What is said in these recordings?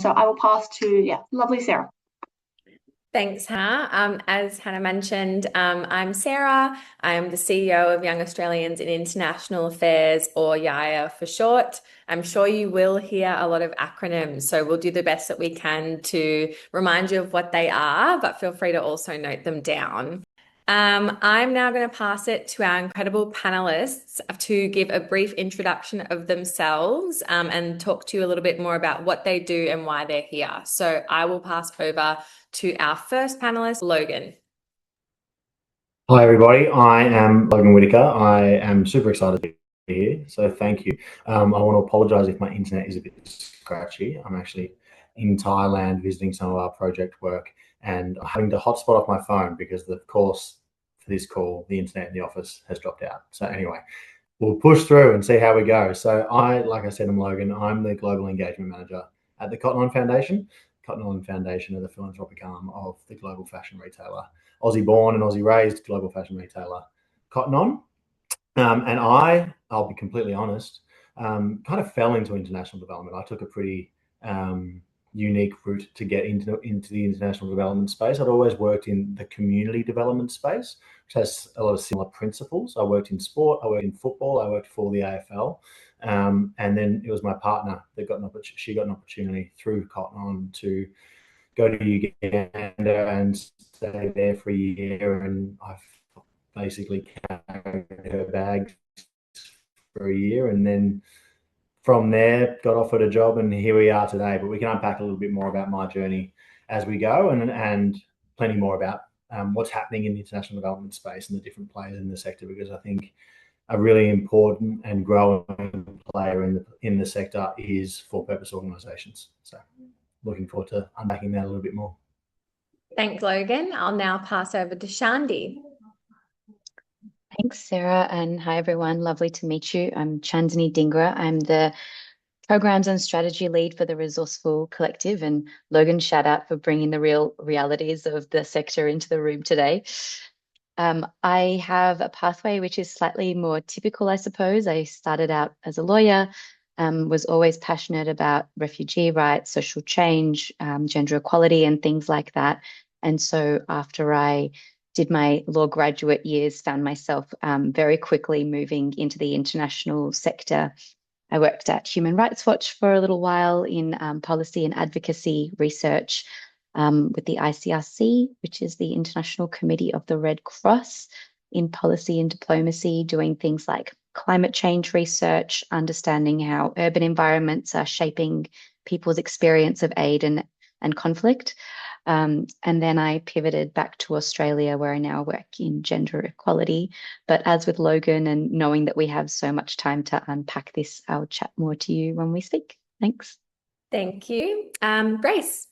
So I will pass to, lovely Sarah. Thanks, Hannah. As Hannah mentioned, I'm Sarah. I'm the CEO of Young Australians in International Affairs, or YAIA for short. I'm sure you will hear a lot of acronyms, so we'll do the best that we can to remind you of what they are, but feel free to also note them down. I'm now going to pass it to our incredible panelists to give a brief introduction of themselves and talk to you a little bit more about what they do and why they're here. So I will pass over to our first panelist, Logan. Hi, everybody. I am Logan Whitaker. I am super excited to be here, so thank you. I want to apologise if my internet is a bit scratchy. I'm actually in Thailand visiting some of our project work, and I'm having to hotspot off my phone because, of course, for this call, the internet in the office has dropped out. So anyway, we'll push through and see how we go. So like I said, I'm Logan. I'm the Global Engagement Manager at the Cotton On Foundation. Cotton On Foundation are the philanthropic arm of the global fashion retailer, Aussie-born and Aussie-raised global fashion retailer Cotton On. And I'll be completely honest, kind of fell into international development. I took a pretty unique route to get into the international development space. I'd always worked in the community development space, which has a lot of similar principles. I worked in sport, I worked in football, I worked for the AFL. And then it was my partner that got an opportunity through Cotton On to go to Uganda and stay there for a year, and I've basically carried her bag for a year, and then from there got offered a job, and here we are today. But we can unpack a little bit more about my journey as we go, and plenty more about what's happening in the international development space and the different players in the sector, because I think a really important and growing player in the sector is for-purpose organisations. So looking forward to unpacking that a little bit more. Thanks, Logan. I'll now pass over to Shandi. Thanks, Sarah, and hi, everyone. Lovely to meet you. I'm Chandni Dhingra. I'm the Programs and Strategy Lead for the Resourceful Collective, and Logan, shout out for bringing the real realities of the sector into the room today. I have a pathway which is slightly more typical, I suppose. I started out as a lawyer, was always passionate about refugee rights, social change, gender equality, and things like that. And so after I did my law graduate years, found myself very quickly moving into the international sector. I worked at Human Rights Watch for a little while in policy and advocacy research with the ICRC, which is the International Committee of the Red Cross, in policy and diplomacy, doing things like climate change research, understanding how urban environments are shaping people's experience of aid and conflict. And then I pivoted back to Australia, where I now work in gender equality. But as with Logan, and knowing that we have so much time to unpack this, I'll chat more to you when we speak. Thanks. Thank you. Grace.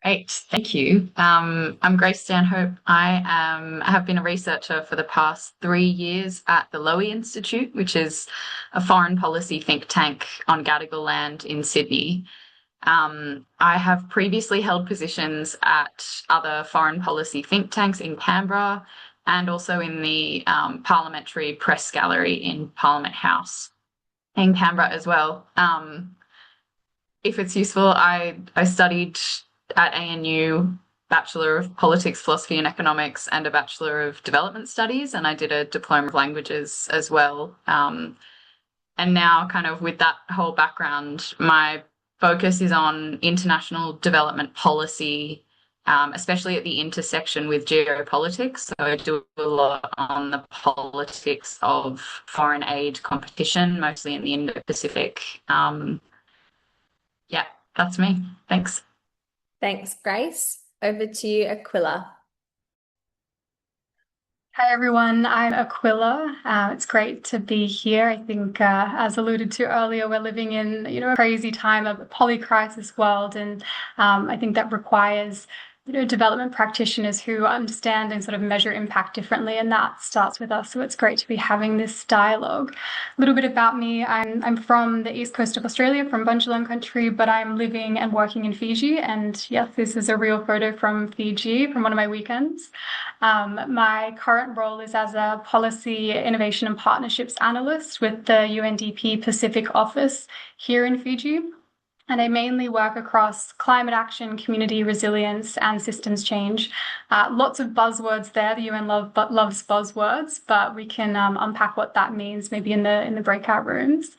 Great, thank you. I'm Grace Stanhope. I have been a researcher for the past 3 years at the Lowy Institute, which is a foreign policy think tank on Gadigal land in Sydney. I have previously held positions at other foreign policy think tanks in Canberra and also in the Parliamentary Press Gallery in Parliament House in Canberra as well. If it's useful, I studied at ANU, Bachelor of Politics, Philosophy and Economics, and a Bachelor of Development Studies, and I did a Diploma of Languages as well. And now, kind of with that whole background, my focus is on international development policy, especially at the intersection with geopolitics. So I do a lot on the politics of foreign aid competition, mostly in the Indo-Pacific. Yeah, that's me. Thanks. Thanks, Grace. Over to you, Aquila. Hi, everyone. I'm Aquila. It's great to be here. I think, as alluded to earlier, we're living in, a crazy time of a polycrisis world, and I think that requires development practitioners who understand and sort of measure impact differently, and that starts with us. So it's great to be having this dialogue. A little bit about me. I'm from the east coast of Australia, from Bundjalung country, but I'm living and working in Fiji. And yes, this is a real photo from Fiji from one of my weekends. My current role is as a policy, innovation and partnerships analyst with the UNDP Pacific office here in Fiji. And I mainly work across climate action, community resilience, and systems change. Lots of buzzwords there. The UN loves buzzwords, but we can unpack what that means maybe in the breakout rooms.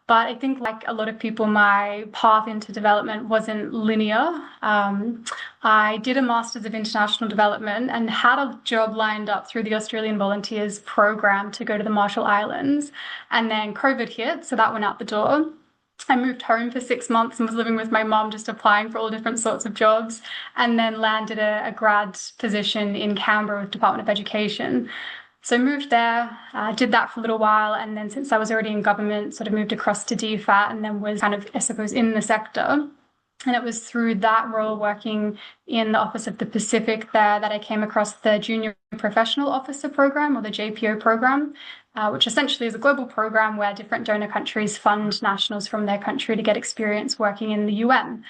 But I think, like a lot of people, my path into development wasn't linear. I did a Master's of International Development and had a job lined up through the Australian Volunteers program to go to the Marshall Islands. And then COVID hit, so that went out the door. I moved home for 6 months and was living with my mom, just applying for all different sorts of jobs, and then landed a grad position in Canberra with Department of Education. So moved there, did that for a little while, and then since I was already in government, sort of moved across to DFAT and then was kind of, I suppose, in the sector. And it was through that role working in the Office of the Pacific there that I came across the Junior Professional Officer Program, or the JPO program, which essentially is a global program where different donor countries fund nationals from their country to get experience working in the UN.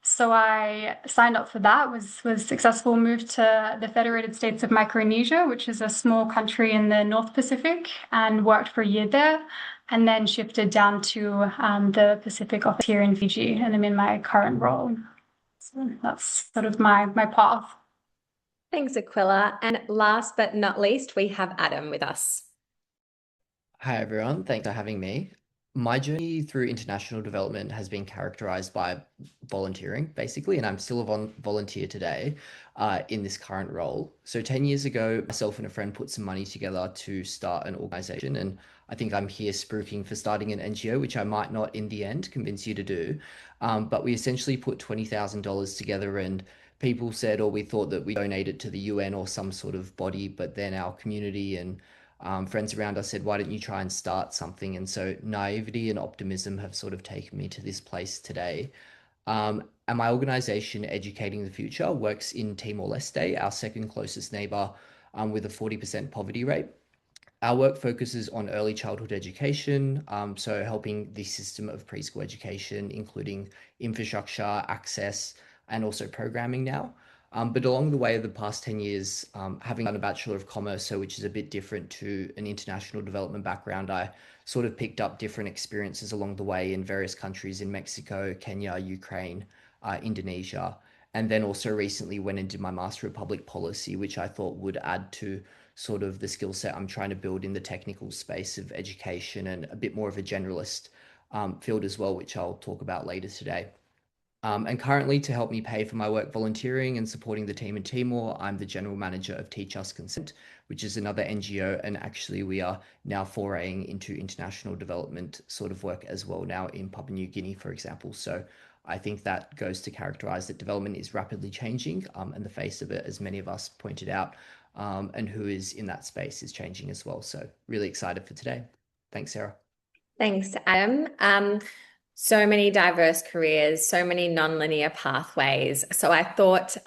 So I signed up for that, was successful, moved to the Federated States of Micronesia, which is a small country in the North Pacific, and worked for a year there, and then shifted down to the Pacific office here in Fiji, and I'm in my current role. So that's sort of my path. Thanks, Aquila. And last but not least, we have Adam with us. Hi, everyone. Thanks for having me. My journey through international development has been characterized by volunteering, basically, and I'm still a volunteer today in this current role. So 10 years ago, myself and a friend put some money together to start an organization, and I think I'm here spruiking for starting an NGO, which I might not in the end convince you to do. But we essentially put $20,000 together, and people said, or we thought that we donate it to the UN or some sort of body, but then our community and friends around us said, why don't you try and start something? And so naivety and optimism have sort of taken me to this place today. And my organization, Educating the Future, works in Timor-Leste, our second closest neighbor, with a 40% poverty rate. Our work focuses on early childhood education, so helping the system of preschool education, including infrastructure, access, and also programming now. But along the way of the past 10 years, having done a Bachelor of Commerce, so which is a bit different to an international development background, I sort of picked up different experiences along the way in various countries in Mexico, Kenya, Ukraine, Indonesia, and then also recently went and did my Master of Public Policy, which I thought would add to sort of the skill set I'm trying to build in the technical space of education and a bit more of a generalist field as well, which I'll talk about later today. And currently, to help me pay for my work volunteering and supporting the team in Timor, I'm the general manager of Teach Us Consent, which is another NGO. And actually, we are now foraying into international development sort of work as well now in Papua New Guinea, for example. So I think that goes to characterize that development is rapidly changing, and the face of it, as many of us pointed out, and who is in that space is changing as well. So really excited for today. Thanks, Sarah. Thanks, Adam. So many diverse careers, so many non-linear pathways. So I thought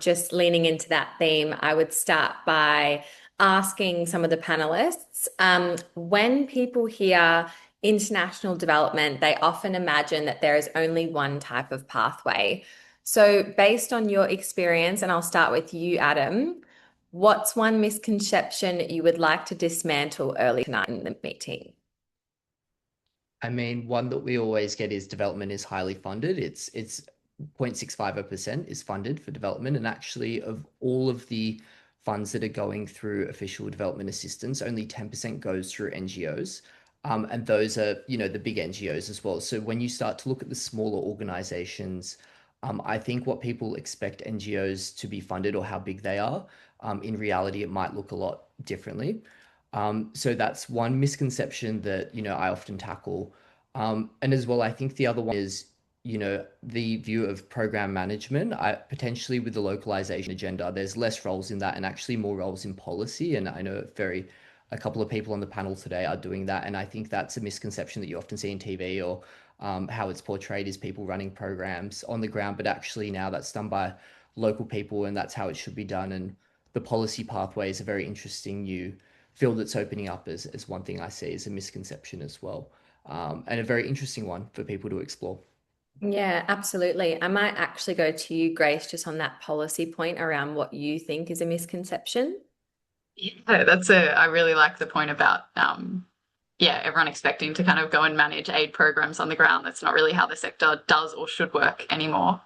just leaning into that theme, I would start by asking some of the panelists, when people hear international development, they often imagine that there is only one type of pathway. So based on your experience, and I'll start with you, Adam, what's one misconception you would like to dismantle early tonight in the meeting? I mean, one that we always get is development is highly funded. It's 0.65% is funded for development. And actually, of all of the funds that are going through official development assistance, only 10% goes through NGOs. And those are, the big NGOs as well. So when you start to look at the smaller organizations, I think what people expect NGOs to be funded or how big they are, in reality, it might look a lot differently. So that's one misconception that, I often tackle. And as well, I think the other one is, the view of program management. Potentially with the localization agenda, there's less roles in that and actually more roles in policy. And I know a couple of people on the panel today are doing that. And I think that's a misconception that you often see in TV or how it's portrayed as people running programs on the ground. But actually now that's done by local people and that's how it should be done. And the policy pathway is a very interesting new field that's opening up as one thing I see as a misconception as well. And a very interesting one for people to explore. Yeah, absolutely. I might actually go to you, Grace, just on that policy point around what you think is a misconception. Yeah, I really like the point about yeah, everyone expecting to kind of go and manage aid programs on the ground. That's not really how the sector does or should work anymore.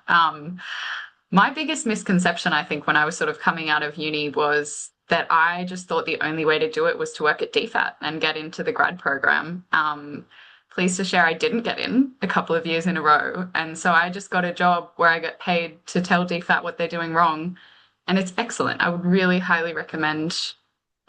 My biggest misconception, I think, when I was sort of coming out of uni was that I just thought the only way to do it was to work at DFAT and get into the grad program. Pleased to share I didn't get in a couple of years in a row. And so I just got a job where I get paid to tell DFAT what they're doing wrong. And it's excellent. I would really highly recommend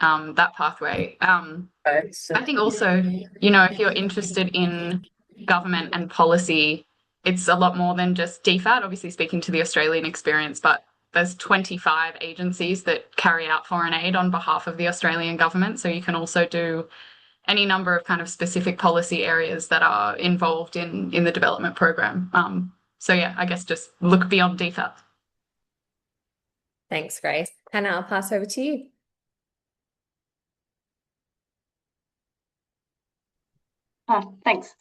that pathway. I think also, you know, if you're interested in government and policy, it's a lot more than just DFAT, obviously speaking to the Australian experience, but there's 25 agencies that carry out foreign aid on behalf of the Australian government. So you can also do any number of kind of specific policy areas that are involved in the development program. So yeah, I guess just look beyond DFAT. Thanks, Grace. Hannah, I'll pass over to you. Thanks.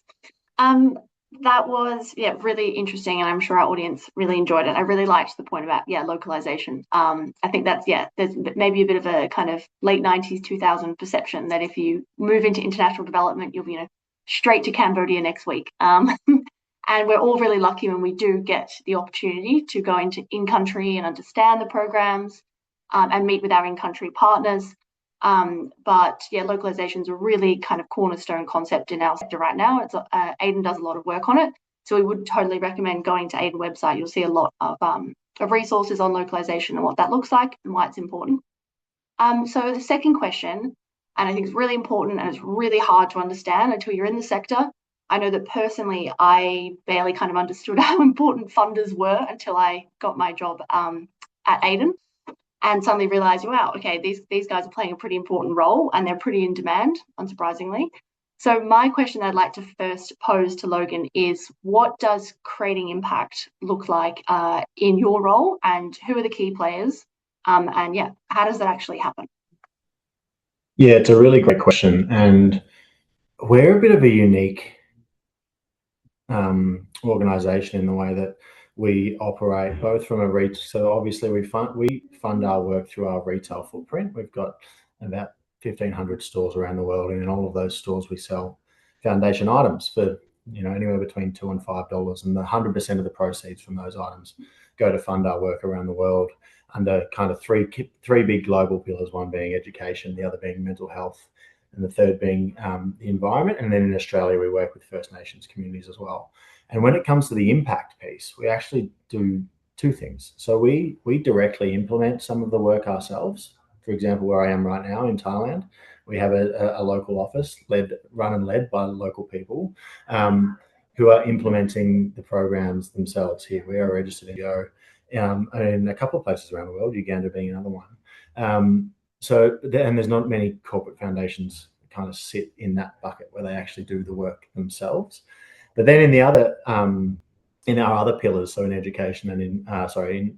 That was really interesting, and I'm sure our audience really enjoyed it. I really liked the point about localization. I think that's there's maybe a bit of a kind of late 90s 2000 perception that if you move into international development, you'll be straight to Cambodia next week. And we're all really lucky when we do get the opportunity to go into in-country and understand the programs and meet with our in-country partners. But localization is a really kind of cornerstone concept in our sector right now. It's AIDN does a lot of work on it, so we would totally recommend going to AIDN website. You'll see a lot of resources on localization and what that looks like and why it's important. So the second question, and I think it's really important and it's really hard to understand until you're in the sector. I know that personally, I barely kind of understood how important funders were until I got my job at AIDN. And suddenly realized, wow, okay, these guys are playing a pretty important role and they're pretty in demand, unsurprisingly. So my question I'd like to first pose to Logan is, what does creating impact look like in your role, and who are the key players? And how does that actually happen? Yeah, it's a really great question. And we're a bit of a unique organization in the way that we operate, both from a so obviously we fund our work through our retail footprint. We've got about 1,500 stores around the world, and in all of those stores we sell foundation items for anywhere between $2 and $5, and 100% of the proceeds from those items go to fund our work around the world under kind of three big global pillars, one being education, the other being mental health, and the third being the environment. And then in Australia, we work with First Nations communities as well. And when it comes to the impact piece, we actually do two things. So we directly implement some of the work ourselves. For example, where I am right now in Thailand, we have a local office run and led by local people who are implementing the programs themselves here. We are a registered NGO in a couple of places around the world, Uganda being another one. And there's not many corporate foundations kind of sit in that bucket where they actually do the work themselves. But then in our other pillars, so in education and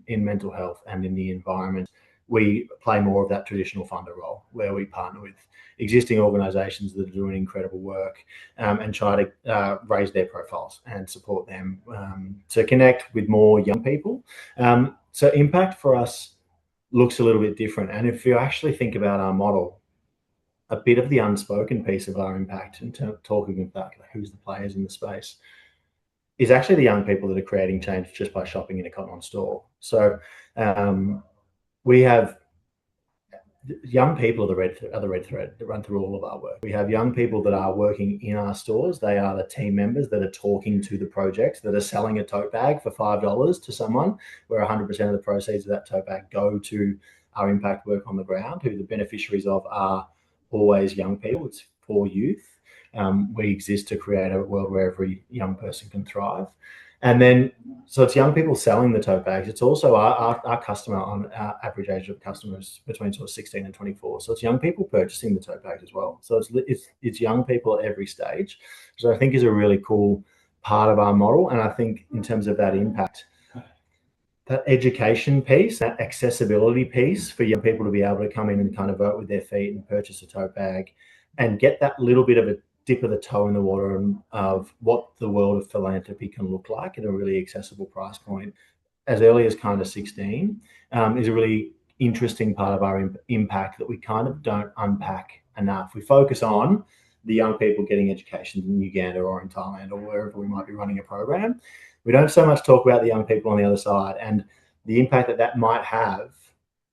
in mental health and in the environment, we play more of that traditional funder role, where we partner with existing organisations that are doing incredible work and try to raise their profiles and support them to connect with more young people. So impact for us looks a little bit different. And if you actually think about our model, a bit of the unspoken piece of our impact in talking about who's the players in the space is actually the young people that are creating change just by shopping in a Cotton On store. So we have young people are the red thread that run through all of our work. We have young people that are working in our stores. They are the team members that are talking to the projects, that are selling a tote bag for $5 to someone, where 100% of the proceeds of that tote bag go to our impact work on the ground, who the beneficiaries of are always young people. It's for youth. We exist to create a world where every young person can thrive. And then, so it's young people selling the tote bags. It's also our customer, on our average age of customers between sort of 16 and 24. So it's young people purchasing the tote bags as well. So it's young people at every stage, which I think is a really cool part of our model. And I think in terms of that impact, that education piece, that accessibility piece for young people to be able to come in and kind of vote with their feet and purchase a tote bag and get that little bit of a dip of the toe in the water of what the world of philanthropy can look like at a really accessible price point as early as kind of 16 is a really interesting part of our impact that we kind of don't unpack enough. We focus on the young people getting education in Uganda or in Thailand or wherever we might be running a program. We don't so much talk about the young people on the other side and the impact that that might have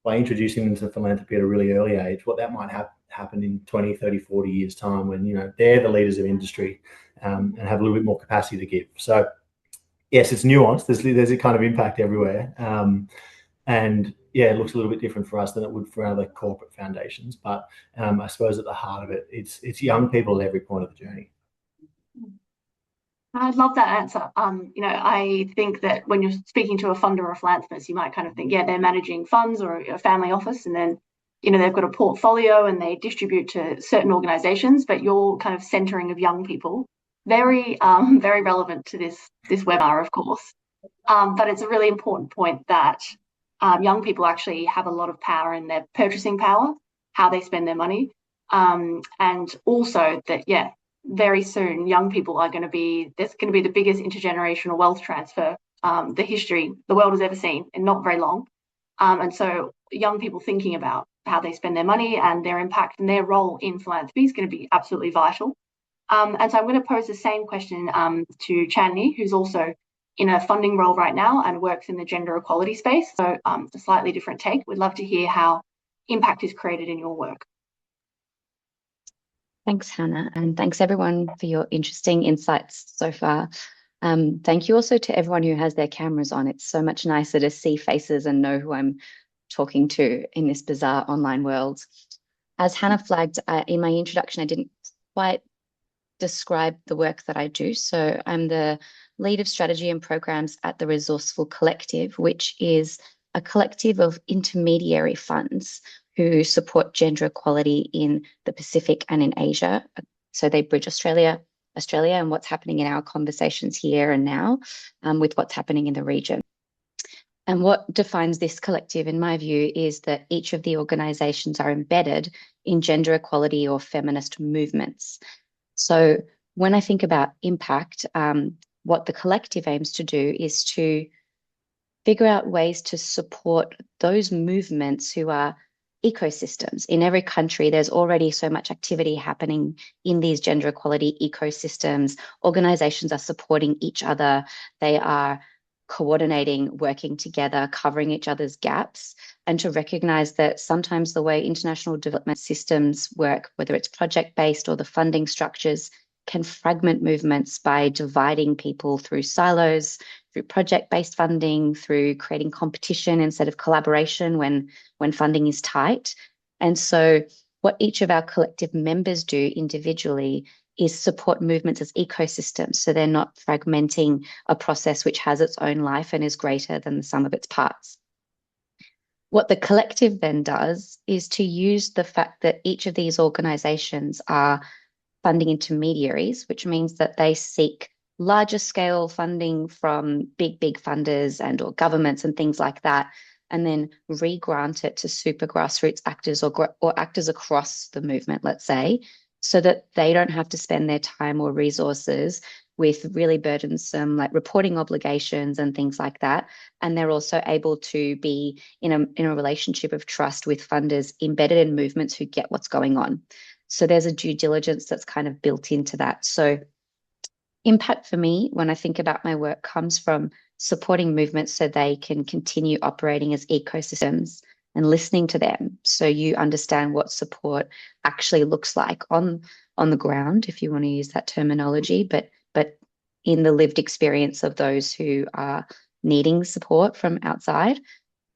by introducing them to philanthropy at a really early age, what that might happen in 20, 30, 40 years time when, you know, they're the leaders of industry and have a little bit more capacity to give. So yes, it's nuanced. There's a kind of impact everywhere. And yeah, it looks a little bit different for us than it would for other corporate foundations. But I suppose at the heart of it, it's young people at every point of the journey. I love that answer. You know, I think that when you're speaking to a funder or a philanthropist, you might kind of think, yeah, they're managing funds or a family office, and then, you know, they've got a portfolio and they distribute to certain organizations, but you're kind of centering of young people. Very, very relevant to this webinar, of course. But it's a really important point that young people actually have a lot of power in their purchasing power, how they spend their money, and also that, yeah, very soon young people are going to be, there's going to be the biggest intergenerational wealth transfer the world has ever seen in not very long. And so young people thinking about how they spend their money and their impact and their role in philanthropy is going to be absolutely vital. And so I'm going to pose the same question to Chandni, who's also in a funding role right now and works in the gender equality space. So a slightly different take. We'd love to hear how impact is created in your work. Thanks, Hannah, and thanks everyone for your interesting insights so far. Thank you also to everyone who has their cameras on. It's so much nicer to see faces and know who I'm talking to in this bizarre online world. As Hannah flagged in my introduction, I didn't quite describe the work that I do. So I'm the lead of strategy and programs at the Resourceful Collective, which is a collective of intermediary funds who support gender equality in the Pacific and in Asia. So they bridge Australia and what's happening in our conversations here and now with what's happening in the region. And what defines this collective, in my view, is that each of the organizations are embedded in gender equality or feminist movements. So when I think about impact, what the collective aims to do is to figure out ways to support those movements who are ecosystems. In every country, there's already so much activity happening in these gender equality ecosystems. Organizations are supporting each other. They are coordinating, working together, covering each other's gaps, and to recognize that sometimes the way international development systems work, whether it's project-based or the funding structures, can fragment movements by dividing people through silos, through project-based funding, through creating competition instead of collaboration when funding is tight. And so what each of our collective members do individually is support movements as ecosystems, so they're not fragmenting a process which has its own life and is greater than the sum of its parts. What the collective then does is to use the fact that each of these organizations are funding intermediaries, which means that they seek larger scale funding from big funders and or governments and things like that, and then re-grant it to super grassroots actors or actors across the movement, let's say, so that they don't have to spend their time or resources with really burdensome like reporting obligations and things like that. And they're also able to be in a relationship of trust with funders embedded in movements who get what's going on. So there's a due diligence that's kind of built into that. So impact for me, when I think about my work, comes from supporting movements so they can continue operating as ecosystems and listening to them, so you understand what support actually looks like on the ground, if you want to use that terminology, but in the lived experience of those who are needing support from outside.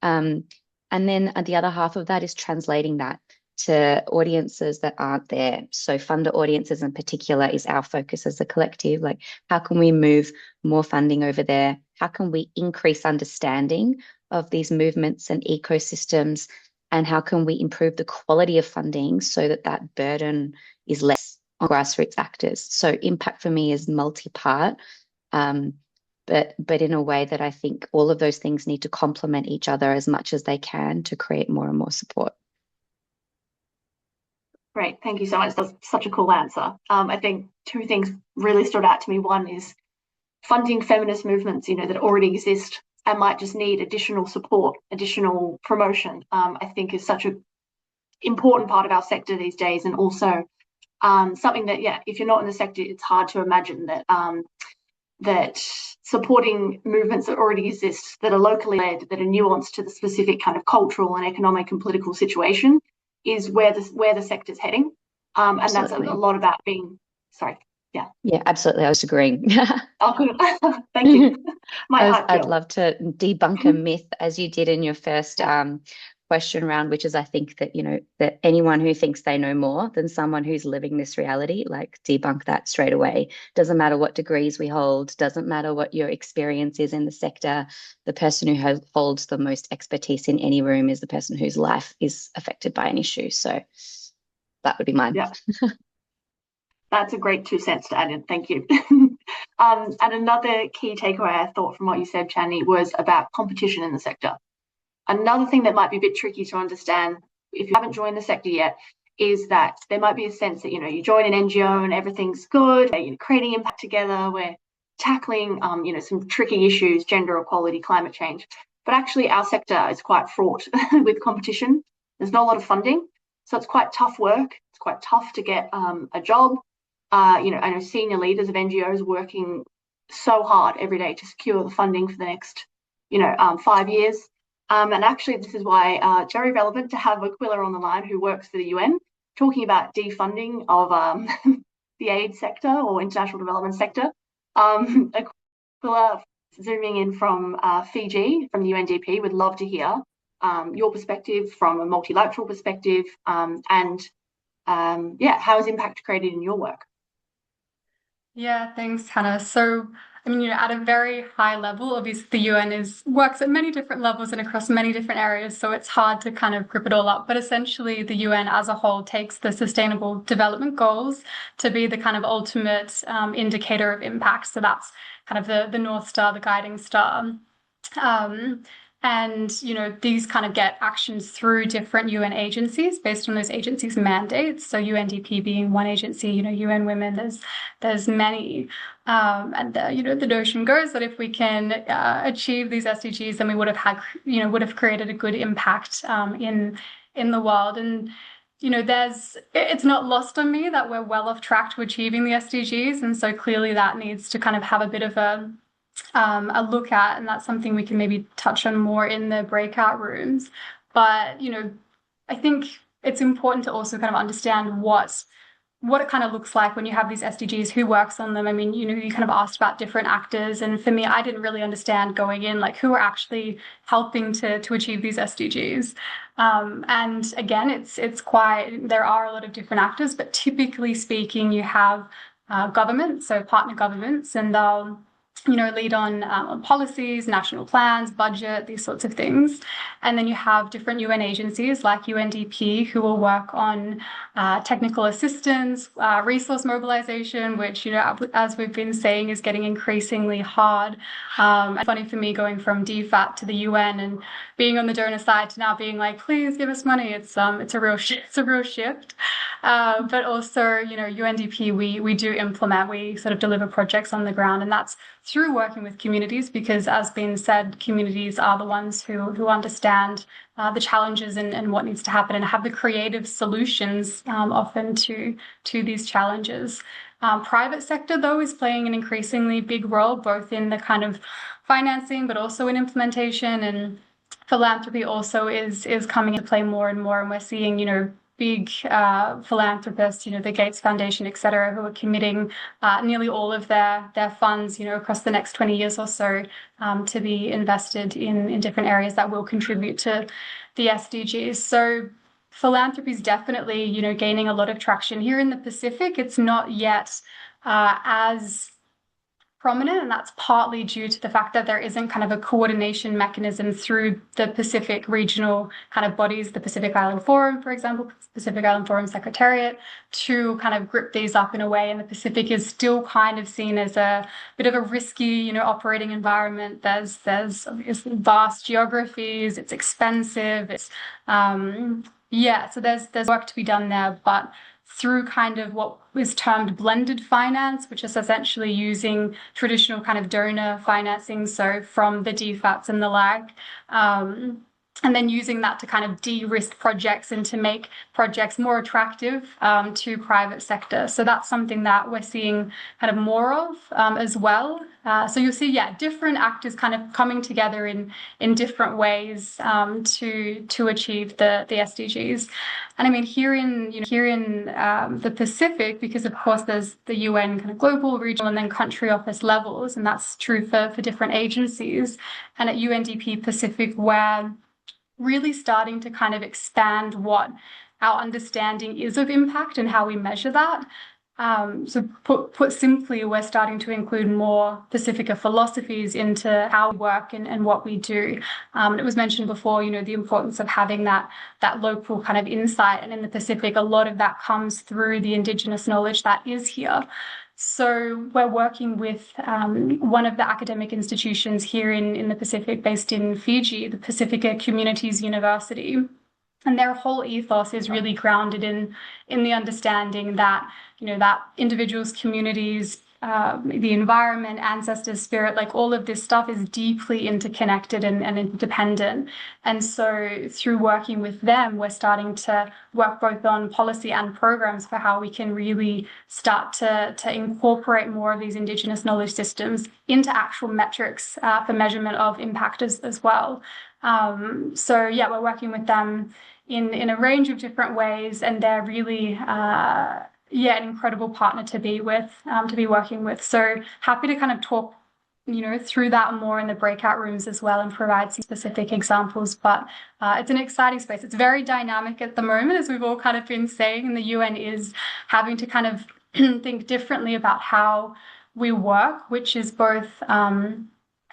And then the other half of that is translating that to audiences that aren't there. So funder audiences in particular is our focus as a collective. Like, how can we move more funding over there? How can we increase understanding of these movements and ecosystems? And how can we improve the quality of funding so that that burden is less on grassroots actors? So impact for me is multi-part, but in a way that I think all of those things need to complement each other as much as they can to create more and more support. Great, thank you so much. That's such a cool answer. I think two things really stood out to me. One is funding feminist movements, that already exist and might just need additional support, additional promotion, I think is such an important part of our sector these days. And also something that, yeah, if you're not in the sector, it's hard to imagine that that supporting movements that already exist, that are locally led, that are nuanced to the specific kind of cultural and economic and political situation, is where the sector's heading. And that's a lot about being, sorry, yeah. Yeah, absolutely. I was agreeing. Oh, good. Thank you. I'd love to debunk a myth as you did in your first question round, which is, I think that, that anyone who thinks they know more than someone who's living this reality, like, debunk that straight away. Doesn't matter what degrees we hold, doesn't matter what your experience is in the sector. The person who holds the most expertise in any room is the person whose life is affected by an issue. So that would be mine. Yeah. That's a great 2 cents to add in. Thank you. And another key takeaway I thought from what you said, Chandni, was about competition in the sector. Another thing that might be a bit tricky to understand if you haven't joined the sector yet is that there might be a sense that, you join an NGO and everything's good, we're creating impact together, we're tackling, some tricky issues, gender equality, climate change. But actually our sector is quite fraught with competition. There's not a lot of funding. So it's quite tough work. It's quite tough to get a job. I know senior leaders of NGOs working so hard every day to secure the funding for the next, 5 years. And actually, this is why it's very relevant to have Aquila on the line, who works for the UN, talking about defunding of the aid sector or international development sector. Aquila, zooming in from Fiji, from the UNDP, would love to hear your perspective from a multilateral perspective, and how is impact created in your work? Yeah, thanks, Hannah. So, at a very high level, obviously the UN works at many different levels and across many different areas, so it's hard to kind of grip it all up. But essentially, the UN as a whole takes the Sustainable Development Goals to be the kind of ultimate indicator of impact. So that's kind of the North Star, the guiding star. And, these kind of get actions through different UN agencies based on those agencies' mandates. So UNDP being one agency, UN Women, there's many. And the notion goes that if we can achieve these SDGs, then we would have created a good impact in the world. And it's not lost on me that we're well off track to achieving the SDGs, and so clearly that needs to kind of have a bit of a look at, and that's something we can maybe touch on more in the breakout rooms. But I think it's important to also kind of understand what it kind of looks like when you have these SDGs, who works on them. You kind of asked about different actors, and for me, I didn't really understand going in, like, who are actually helping to achieve these SDGs. And again, there are a lot of different actors, but typically speaking, you have government, so partner governments, and they'll lead on policies, national plans, budget, these sorts of things. And then you have different UN agencies like UNDP who will work on technical assistance, resource mobilization, which, as we've been saying, is getting increasingly hard. It's funny for me going from DFAT to the UN and being on the donor side to now being like, please give us money. It's a real shift. But also, UNDP, we do implement, we sort of deliver projects on the ground, and that's through working with communities, because, as been said, communities are the ones who understand the challenges and what needs to happen, and have the creative solutions often to these challenges. Private sector, though, is playing an increasingly big role, both in the kind of financing, but also in implementation, and philanthropy also is coming into play more and more, and we're seeing, big philanthropists, the Gates Foundation, et cetera, who are committing nearly all of their funds, across the next 20 years or so, to be invested in different areas that will contribute to the SDGs. So philanthropy is definitely, gaining a lot of traction here in the Pacific. It's not yet as prominent, and that's partly due to the fact that there isn't kind of a coordination mechanism through the Pacific regional kind of bodies, the Pacific Island Forum, for example, Pacific Island Forum Secretariat, to kind of grip these up in a way. And the Pacific is still kind of seen as a bit of a risky, operating environment. There's vast geographies, it's expensive, it's so there's work to be done there, but through kind of what is termed blended finance, which is essentially using traditional kind of donor financing, so from the DFATs and the like, and then using that to kind of de-risk projects and to make projects more attractive to private sector. So that's something that we're seeing kind of more of as well. So you'll see, yeah, different actors kind of coming together in different ways to achieve the SDGs. And I mean, here in the Pacific, because of course there's the UN kind of global, regional, and then country office levels, and that's true for different agencies. And at UNDP Pacific, where really starting to kind of expand what our understanding is of impact and how we measure that. So put simply, we're starting to include more Pacifica philosophies into how we work and what we do. And it was mentioned before, the importance of having that local kind of insight. And in the Pacific, a lot of that comes through the Indigenous knowledge that is here. So we're working with one of the academic institutions here in the Pacific, based in Fiji, the Pacifica Communities University. And their whole ethos is really grounded in the understanding that, that individuals, communities, the environment, ancestors, spirit, like all of this stuff is deeply interconnected and interdependent. And so through working with them, we're starting to work both on policy and programs for how we can really start to incorporate more of these Indigenous knowledge systems into actual metrics for measurement of impact as well. So yeah, we're working with them in a range of different ways, and they're really an incredible partner to be working with. So happy to kind of talk through that more in the breakout rooms as well and provide some specific examples. But it's an exciting space. It's very dynamic at the moment, as we've all kind of been saying, and the UN is having to kind of think differently about how we work, which is both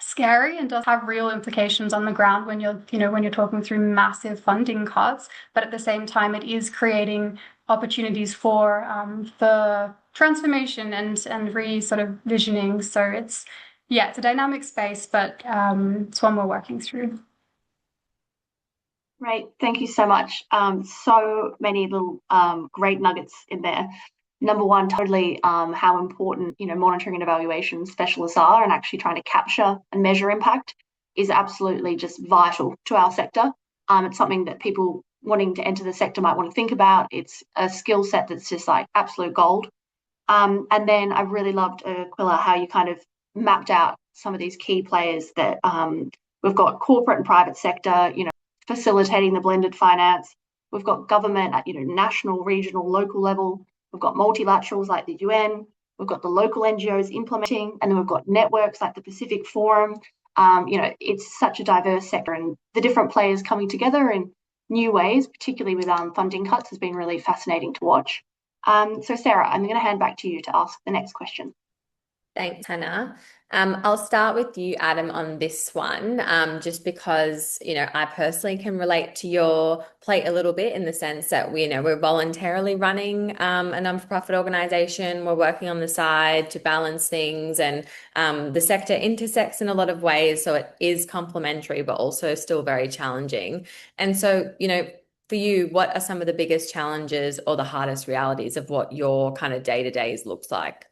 scary and does have real implications on the ground when you're talking through massive funding cuts, but at the same time it is creating opportunities for transformation and sort of visioning. So it's a dynamic space, but it's one we're working through. Great, thank you so much. So many little great nuggets in there. Number one, totally how important monitoring and evaluation specialists are, and actually trying to capture and measure impact is absolutely just vital to our sector. It's something that people wanting to enter the sector might want to think about. It's a skill set that's just like absolute gold. And then I really loved, Aquila, how you kind of mapped out some of these key players that we've got corporate and private sector, facilitating the blended finance. We've got government at national, regional, local level. We've got multilaterals like the UN. We've got the local NGOs implementing, and then we've got networks like the Pacific Forum. It's such a diverse sector, and the different players coming together in new ways, particularly with funding cuts, has been really fascinating to watch. So Sarah, I'm going to hand back to you to ask the next question. Thanks, Hannah. I'll start with you, Adam, on this one, just because, I personally can relate to your plate a little bit, in the sense that we're voluntarily running a non-for-profit organization. We're working on the side to balance things, and the sector intersects in a lot of ways. So it is complementary, but also still very challenging. And so, for you, what are some of the biggest challenges or the hardest realities of what your kind of day-to-days looks like?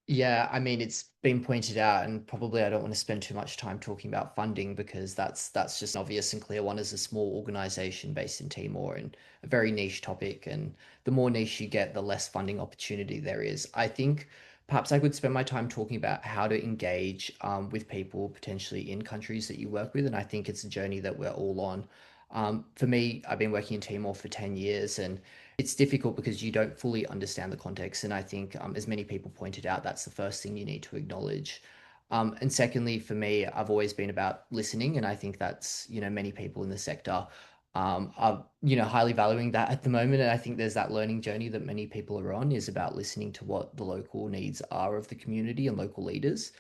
Yeah, I mean, it's been pointed out, and probably I don't want to spend too much time talking about funding, because that's just an obvious and clear one as a small organization based in Timor, and a very niche topic. And the more niche you get, the less funding opportunity there is. I think perhaps I could spend my time talking about how to engage with people potentially in countries that you work with. And I think it's a journey that we're all on. For me, I've been working in Timor for 10 years, and it's difficult because you don't fully understand the context. And I think, as many people pointed out, that's the first thing you need to acknowledge. And secondly, for me, I've always been about listening. And I think that's, many people in the sector are, highly valuing that at the moment. And I think there's that learning journey that many people are on, is about listening to what the local needs are of the community and local leaders.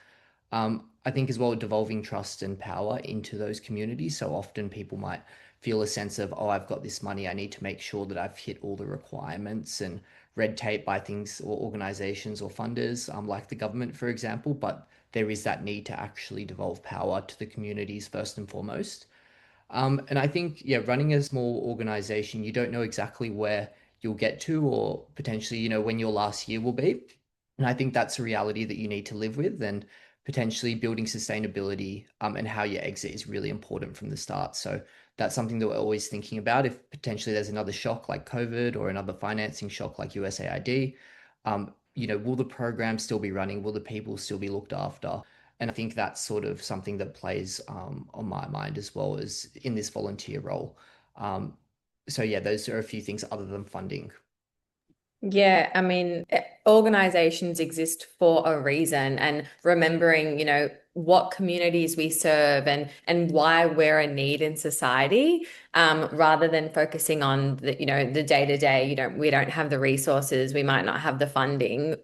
I think as well, devolving trust and power into those communities. So often people might feel a sense of, oh, I've got this money, I need to make sure that I've hit all the requirements, and red tape by things or organizations or funders, like the government, for example. But there is that need to actually devolve power to the communities first and foremost. And I think, running a small organization, you don't know exactly where you'll get to, or potentially, when your last year will be. And I think that's a reality that you need to live with. And potentially building sustainability, and how you exit is really important from the start. So that's something that we're always thinking about. If potentially there's another shock like COVID or another financing shock like USAID, will the program still be running? Will the people still be looked after? And I think that's sort of something that plays on my mind as well as in this volunteer role. So yeah, those are a few things other than funding. Yeah, I mean, organizations exist for a reason, and remembering, what communities we serve and why we're a need in society, rather than focusing on the day to day. We don't have the resources, we might not have the funding.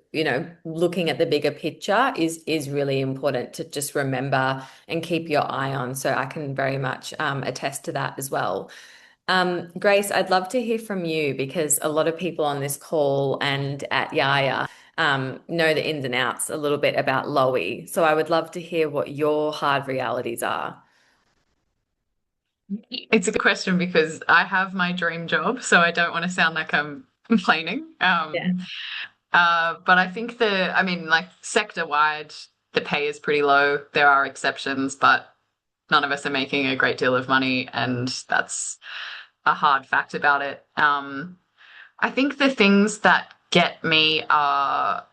Looking at the bigger picture is really important to just remember and keep your eye on. So I can very much attest to that as well. Grace, I'd love to hear from you, because a lot of people on this call and at YAIA know the ins and outs a little bit about Lowy. So I would love to hear what your hard realities are. It's a good question because I have my dream job, so I don't want to sound like I'm complaining. But I think sector-wide, the pay is pretty low. There are exceptions, but none of us are making a great deal of money, and that's a hard fact about it. I think the things that get me are,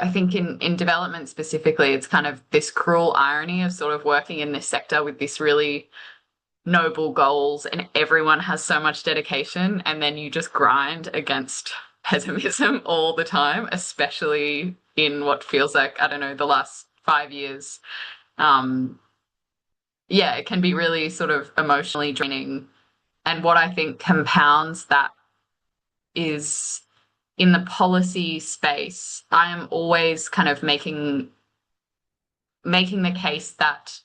I think in development specifically, it's kind of this cruel irony of sort of working in this sector with this really noble goals, and everyone has so much dedication, and then you just grind against pessimism all the time, especially in what feels like, I don't know, the last 5 years. It can be really sort of emotionally draining. And what I think compounds that is in the policy space, I am always kind of making the case that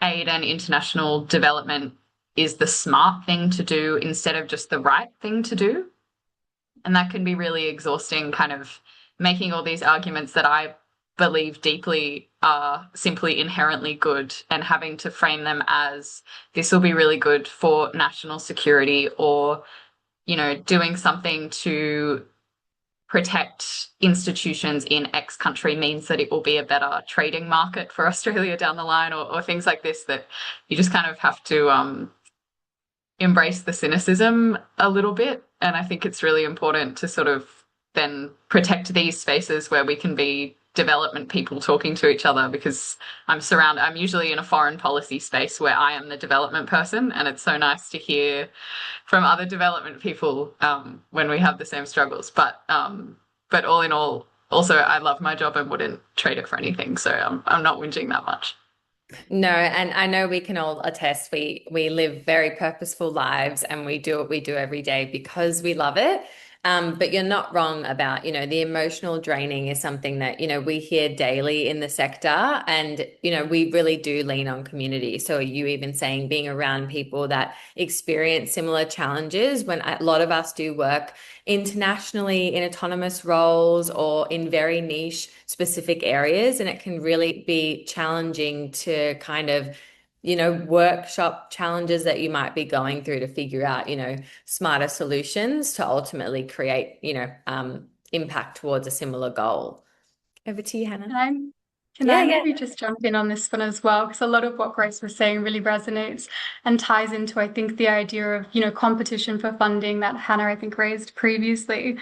aid and international development is the smart thing to do instead of just the right thing to do. And that can be really exhausting, kind of making all these arguments that I believe deeply are simply inherently good, and having to frame them as this will be really good for national security, or, doing something to protect institutions in X country means that it will be a better trading market for Australia down the line, or things like this, that you just kind of have to embrace the cynicism a little bit. And I think it's really important to sort of then protect these spaces where we can be development people talking to each other, because I'm usually in a foreign policy space where I am the development person, and it's so nice to hear from other development people when we have the same struggles. But all in all, also I love my job and wouldn't trade it for anything, so I'm not whinging that much. No, and I know we can all attest, we live very purposeful lives, and we do what we do every day because we love it. But you're not wrong about, the emotional draining is something that, we hear daily in the sector, and, we really do lean on community. So you even saying being around people that experience similar challenges, when a lot of us do work internationally in autonomous roles or in very niche specific areas, and it can really be challenging to kind of workshop challenges that you might be going through to figure out, smarter solutions to ultimately create, impact towards a similar goal. Over to you, Hannah. Can I maybe just jump in on this one as well? Because a lot of what Grace was saying really resonates and ties into, I think, the idea of, competition for funding that Hannah, I think, raised previously.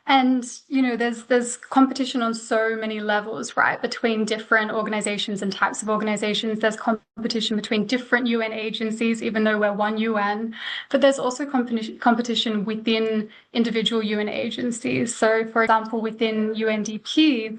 And, there's competition on so many levels, right? Between different organizations and types of organizations. There's competition between different UN agencies, even though we're one UN. But there's also competition within individual UN agencies. So, for example, within UNDP,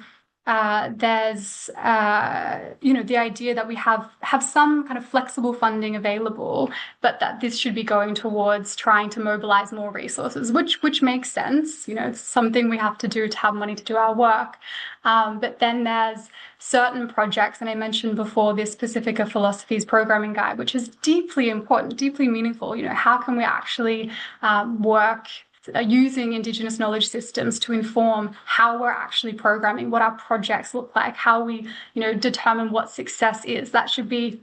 there's the idea that we have some kind of flexible funding available, but that this should be going towards trying to mobilize more resources, which makes sense. It's something we have to do to have money to do our work. But then there's certain projects, and I mentioned before this Pacifica Philosophies Programming Guide, which is deeply important, deeply meaningful. How can we actually work using Indigenous knowledge systems to inform how we're actually programming, what our projects look like, how we, determine what success is. That should be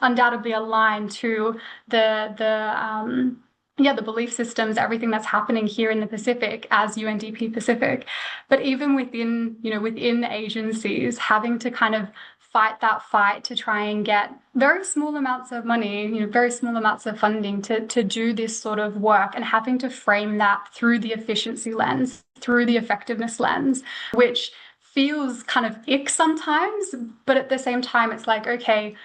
undoubtedly aligned to the belief systems, everything that's happening here in the Pacific as UNDP Pacific. But even within the agencies, having to kind of fight that fight to try and get very small amounts of money, very small amounts of funding to do this sort of work, and having to frame that through the efficiency lens, through the effectiveness lens, which feels kind of ick sometimes, but at the same time, it's like, okay,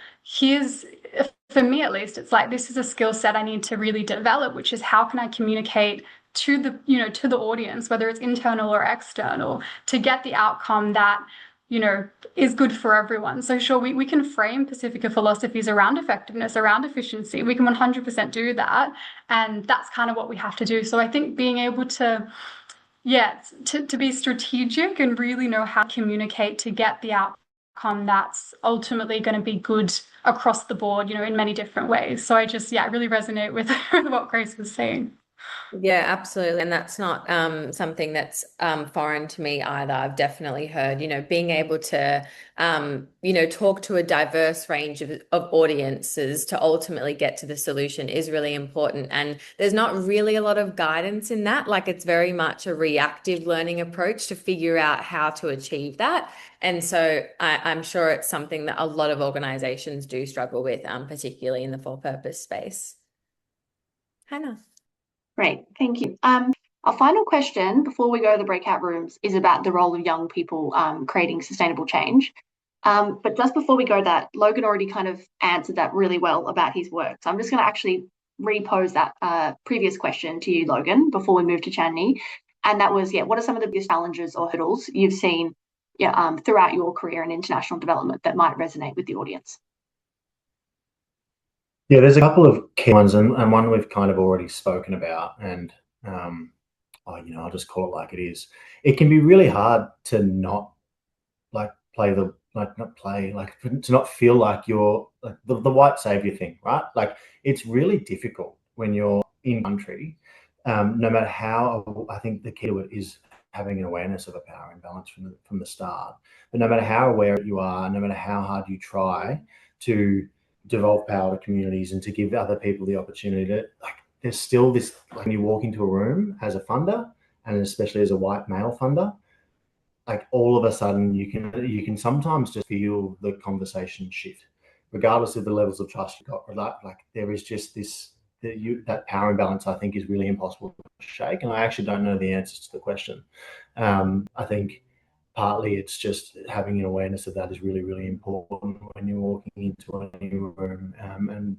for me at least, it's like, this is a skill set I need to really develop, which is how can I communicate to the audience, whether it's internal or external, to get the outcome that is good for everyone. So sure, we can frame Pacifica philosophies around effectiveness, around efficiency. We can 100% do that, and that's kind of what we have to do. So I think being able to be strategic and really know how to communicate to get the outcome that's ultimately going to be good across the board, in many different ways. So I really resonate with what Grace was saying. Yeah, absolutely. And that's not something that's foreign to me either. I've definitely heard, being able to, talk to a diverse range of audiences to ultimately get to the solution is really important. And there's not really a lot of guidance in that. Like, it's very much a reactive learning approach to figure out how to achieve that. And so I'm sure it's something that a lot of organizations do struggle with, particularly in the for-purpose space. Hannah. Great, thank you. Our final question before we go to the breakout rooms is about the role of young people creating sustainable change. But just before we go to that, Logan already kind of answered that really well about his work. So I'm just going to actually repose that previous question to you, Logan, before we move to Chandni. And that was, what are some of the biggest challenges or hurdles you've seen throughout your career in international development that might resonate with the audience? Yeah, there's a couple of key ones, and one we've kind of already spoken about, and I'll just call it like it is. It can be really hard to not to not feel like you're like the white savior thing, right? Like, it's really difficult when you're in country, no matter how. I think the key to it is having an awareness of a power imbalance from the start. But no matter how aware you are, no matter how hard you try to devolve power to communities and to give other people the opportunity to, there's still this, when you walk into a room as a funder, and especially as a white male funder, all of a sudden you can sometimes just feel the conversation shift, regardless of the levels of trust you've got. There is just that power imbalance, I think, is really impossible to shake. And I actually don't know the answers to the question. I think partly it's just having an awareness of that is really, really important when you're walking into a new room, and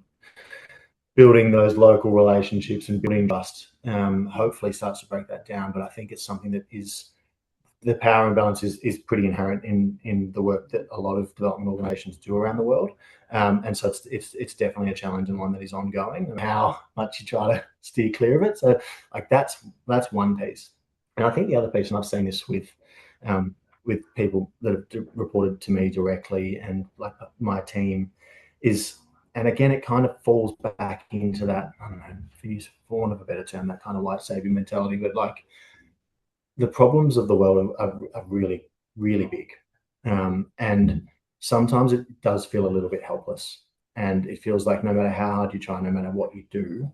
building those local relationships and building trust hopefully starts to break that down. But I think it's something that is, the power imbalance is pretty inherent in the work that a lot of development organizations do around the world. And so it's definitely a challenge, and one that is ongoing, and how much you try to steer clear of it. So that's one piece. And I think the other piece, and I've seen this with people that have reported to me directly and my team, is, and again, it kind of falls back into that, I don't know, for want of a better term, that kind of white savior mentality. But the problems of the world are really, really big. And sometimes it does feel a little bit helpless. And it feels like no matter how hard you try, no matter what you do,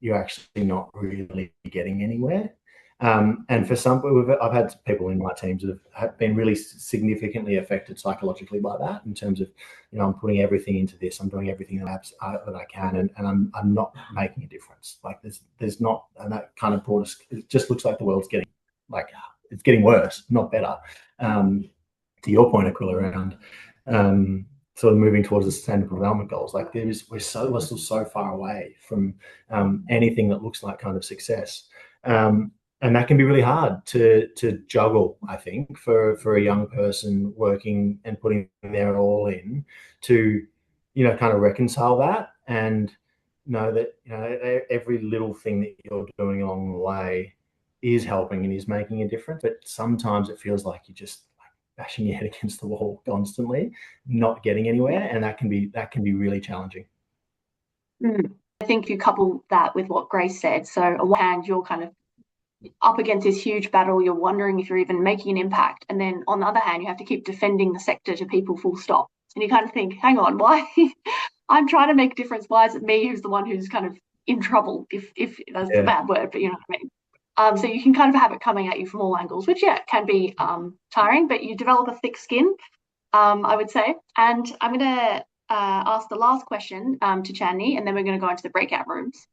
you're actually not really getting anywhere. And for some, I've had people in my teams that have been really significantly affected psychologically by that, in terms of, I'm putting everything into this, I'm doing everything that I can, and I'm not making a difference. There's not, and that kind of brought us, it just looks like the world's getting, it's getting worse, not better. To your point, Aquila, around sort of moving towards the sustainable development goals, we're still so far away from anything that looks like kind of success. And that can be really hard to juggle, I think, for a young person working and putting their all in to, kind of reconcile that, and know that, every little thing that you're doing along the way is helping and is making a difference. But sometimes it feels like you're just bashing your head against the wall constantly, not getting anywhere, and that can be really challenging. I think you couple that with what Grace said. So on one hand, you're kind of up against this huge battle, you're wondering if you're even making an impact, and then on the other hand, you have to keep defending the sector to people full stop, and you kind of think, hang on, why? I'm trying to make a difference, why is it me who's the one who's kind of in trouble, if that's a bad word, but you know what I mean. So you can kind of have it coming at you from all angles, which can be tiring, but you develop a thick skin I would say. And I'm going to ask the last question to Chandni, and then we're going to go into the breakout rooms.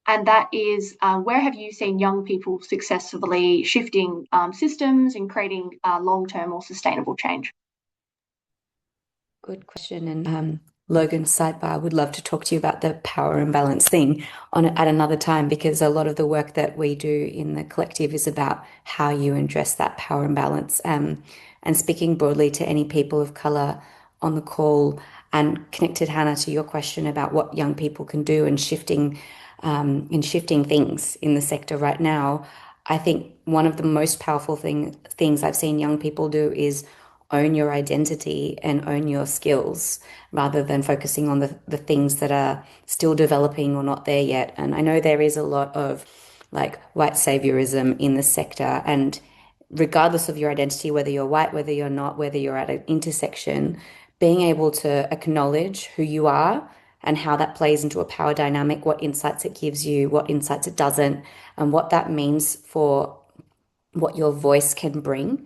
And that is, where have you seen young people successfully shifting systems and creating long-term or sustainable change? Good question. And Logan, sidebar, would love to talk to you about the power imbalance thing at another time, because a lot of the work that we do in the collective is about how you address that power imbalance. And speaking broadly to any people of color on the call, and connected, Hannah, to your question about what young people can do and shifting things in the sector right now, I think one of the most powerful things I've seen young people do is own your identity and own your skills, rather than focusing on the things that are still developing or not there yet. And I know there is a lot of like white saviorism in the sector, and regardless of your identity, whether you're white, whether you're not, whether you're at an intersection, being able to acknowledge who you are and how that plays into a power dynamic, what insights it gives you, what insights it doesn't, and what that means for what your voice can bring,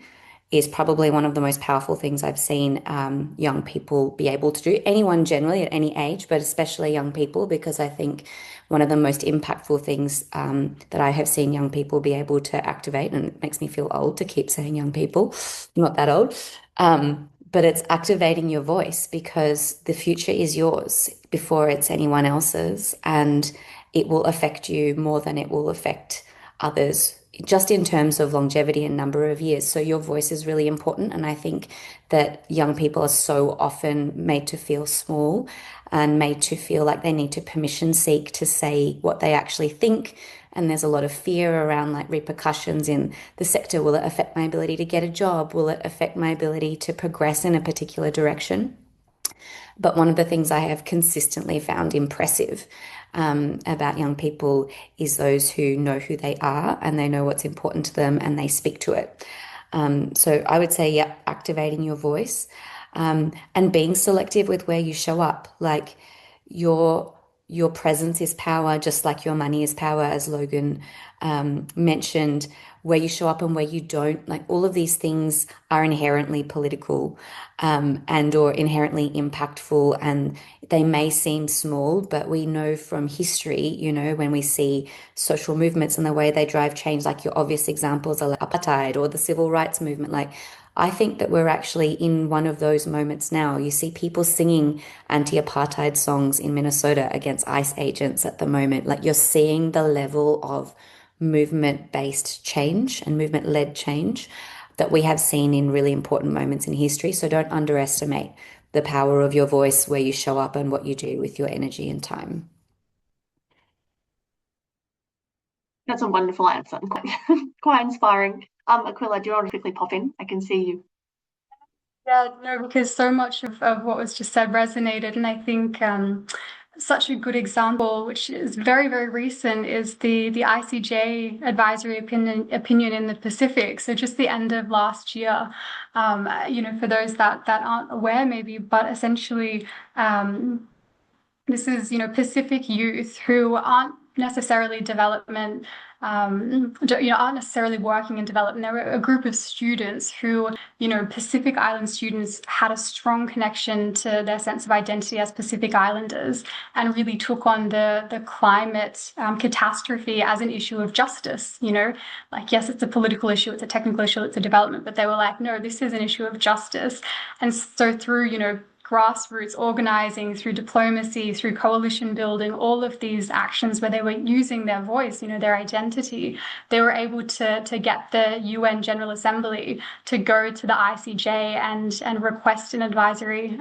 is probably one of the most powerful things I've seen young people be able to do. Anyone generally at any age, but especially young people, because I think one of the most impactful things that I have seen young people be able to activate, and it makes me feel old to keep saying young people, I'm not that old, but it's activating your voice, because the future is yours before it's anyone else's, and it will affect you more than it will affect others, just in terms of longevity and number of years. So your voice is really important. And I think that young people are so often made to feel small and made to feel like they need to permission seek to say what they actually think. And there's a lot of fear around like repercussions in the sector. Will it affect my ability to get a job? Will it affect my ability to progress in a particular direction? But one of the things I have consistently found impressive about young people is those who know who they are and they know what's important to them and they speak to it. So I would say, yeah, activating your voice and being selective with where you show up. Like your presence is power, just like your money is power, as Logan mentioned. Where you show up and where you don't, like all of these things are inherently political and or inherently impactful, and they may seem small, but we know from history, you know, when we see social movements and the way they drive change, like your obvious examples are like apartheid or the civil rights movement. Like I think that we're actually in one of those moments now. You see people singing anti-apartheid songs in Minnesota against ICE agents at the moment. Like you're seeing the level of movement-based change and movement-led change that we have seen in really important moments in history. So don't underestimate the power of your voice, where you show up and what you do with your energy and time. That's a wonderful answer and quite inspiring. Aquila, do you want to quickly pop in? I can see you. Yeah, no, because so much of what was just said resonated. And I think such a good example, which is very, very recent, is the ICJ advisory opinion in the Pacific. So just the end of last year, you know, for those that aren't aware maybe, but essentially this is, you know, Pacific youth who aren't necessarily development, you know, aren't necessarily working in development. There were a group of students who, you know, Pacific Island students, had a strong connection to their sense of identity as Pacific Islanders and really took on the climate catastrophe as an issue of justice. You know, like, yes, it's a political issue, it's a technical issue, it's a development, but they were like, no, this is an issue of justice. And so through, you know, grassroots organizing, through diplomacy, through coalition building, all of these actions where they were using their voice, you know, their identity, they were able to get the UN General Assembly to go to the ICJ and request an advisory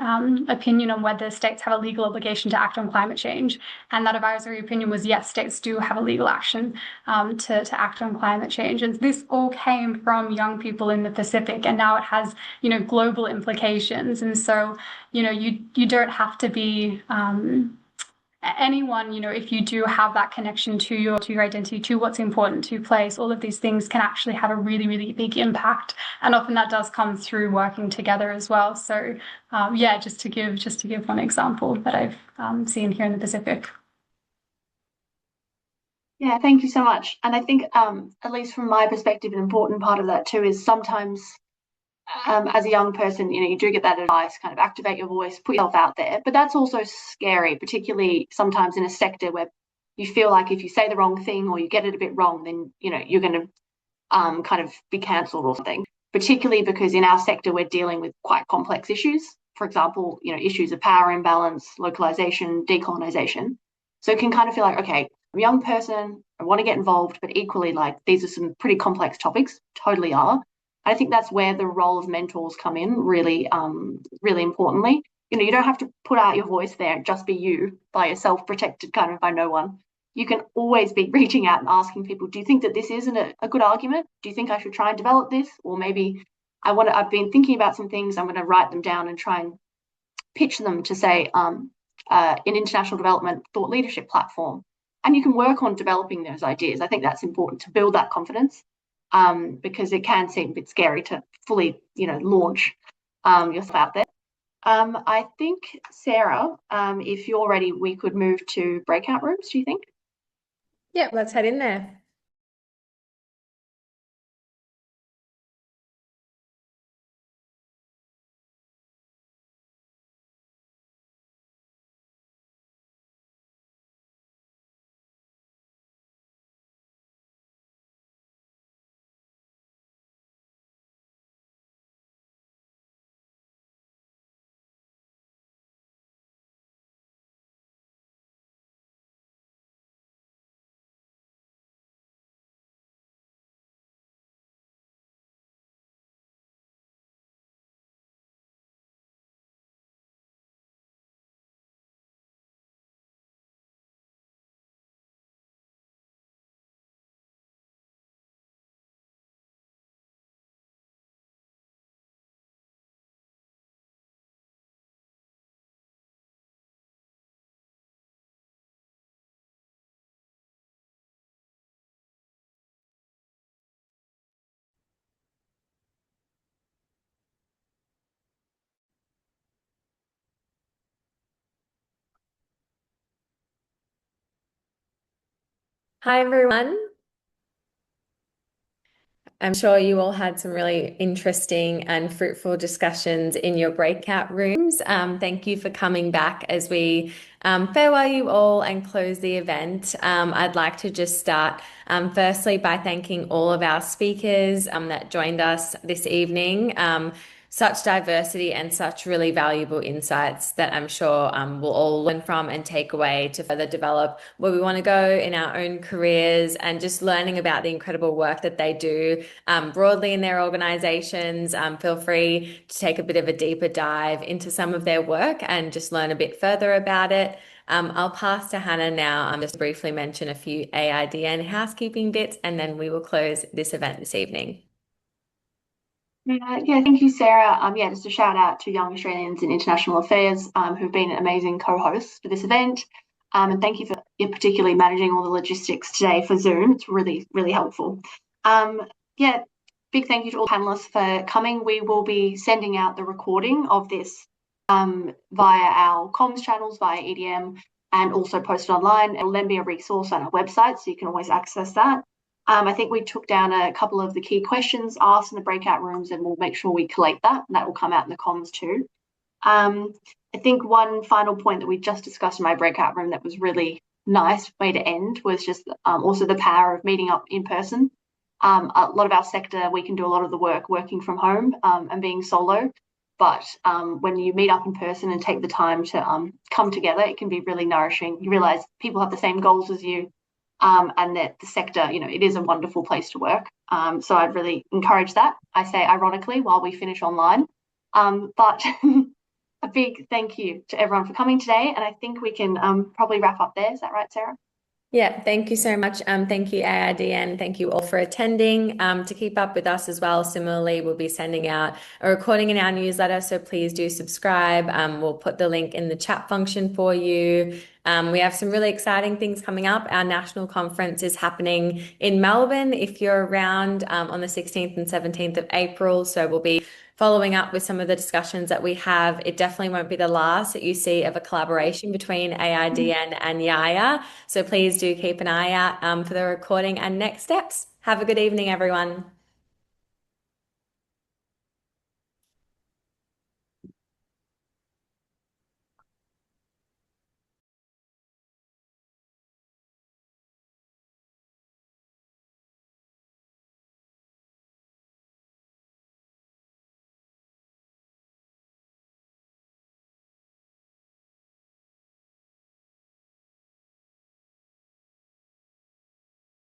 opinion on whether states have a legal obligation to act on climate change. And that advisory opinion was, yes, states do have a legal action to act on climate change. And this all came from young people in the Pacific, and now it has, you know, global implications. And so, you know, you don't have to be anyone, you know, if you do have that connection to your identity, to what's important to place, all of these things can actually have a really, really big impact. And often that does come through working together as well. So yeah, just to give one example that I've seen here in the Pacific. Yeah, thank you so much. And I think, at least from my perspective, an important part of that too is sometimes as a young person, you do get that advice, kind of activate your voice, put yourself out there. But that's also scary, particularly sometimes in a sector where you feel like if you say the wrong thing or you get it a bit wrong, then, you're going to kind of be cancelled or something, particularly because in our sector, we're dealing with quite complex issues. For example, issues of power imbalance, localization, decolonization. So it can kind of feel like, okay, I'm a young person, I want to get involved, but equally, like, these are some pretty complex topics, totally are. I think that's where the role of mentors come in really, really importantly. You don't have to put out your voice there and just be you by yourself, protected kind of by no one. You can always be reaching out and asking people, do you think that this isn't a good argument? Do you think I should try and develop this? Or maybe I've been thinking about some things, I'm going to write them down and try and pitch them to, say, an international development thought leadership platform. And you can work on developing those ideas. I think that's important to build that confidence, because it can seem a bit scary to fully, launch yourself out there. I think, Sarah, if you're ready, we could move to breakout rooms, do you think? Yeah, let's head in there. Hi, everyone. I'm sure you all had some really interesting and fruitful discussions in your breakout rooms. Thank you for coming back as we farewell you all and close the event. I'd like to just start firstly by thanking all of our speakers that joined us this evening. Such diversity and such really valuable insights that I'm sure we'll all learn from and take away to further develop where we want to go in our own careers, and just learning about the incredible work that they do broadly in their organizations. Feel free to take a bit of a deeper dive into some of their work and just learn a bit further about it. I'll pass to Hannah now, just to briefly mention a few AIDN housekeeping bits, and then we will close this event this evening. Yeah, thank you, Sarah. Just a shout out to Young Australians in International Affairs, who've been amazing co-hosts for this event. And thank you for particularly managing all the logistics today for Zoom. It's really, really helpful. Big thank you to all panelists for coming. We will be sending out the recording of this via our comms channels, via EDM, and also posted online. It will then be a resource on our website, so you can always access that. I think we took down a couple of the key questions asked in the breakout rooms, and we'll make sure we collate that, and that will come out in the comms too. I think one final point that we just discussed in my breakout room that was really nice way to end was just also the power of meeting up in person. A lot of our sector, we can do a lot of the work working from home and being solo. But when you meet up in person and take the time to come together, it can be really nourishing. You realise people have the same goals as you, and that the sector, it is a wonderful place to work. So I'd really encourage that. I say ironically while we finish online. But a big thank you to everyone for coming today. And I think we can probably wrap up there. Is that right, Sarah? Yeah, thank you so much. Thank you, AIDN. Thank you all for attending. To keep up with us as well, similarly, we'll be sending out a recording in our newsletter, so please do subscribe. We'll put the link in the chat function for you. We have some really exciting things coming up. Our national conference is happening in Melbourne if you're around on the 16th and 17th of April. So we'll be following up with some of the discussions that we have. It definitely won't be the last that you see of a collaboration between AIDN and YAIA. So please do keep an eye out for the recording and next steps. Have a good evening, everyone.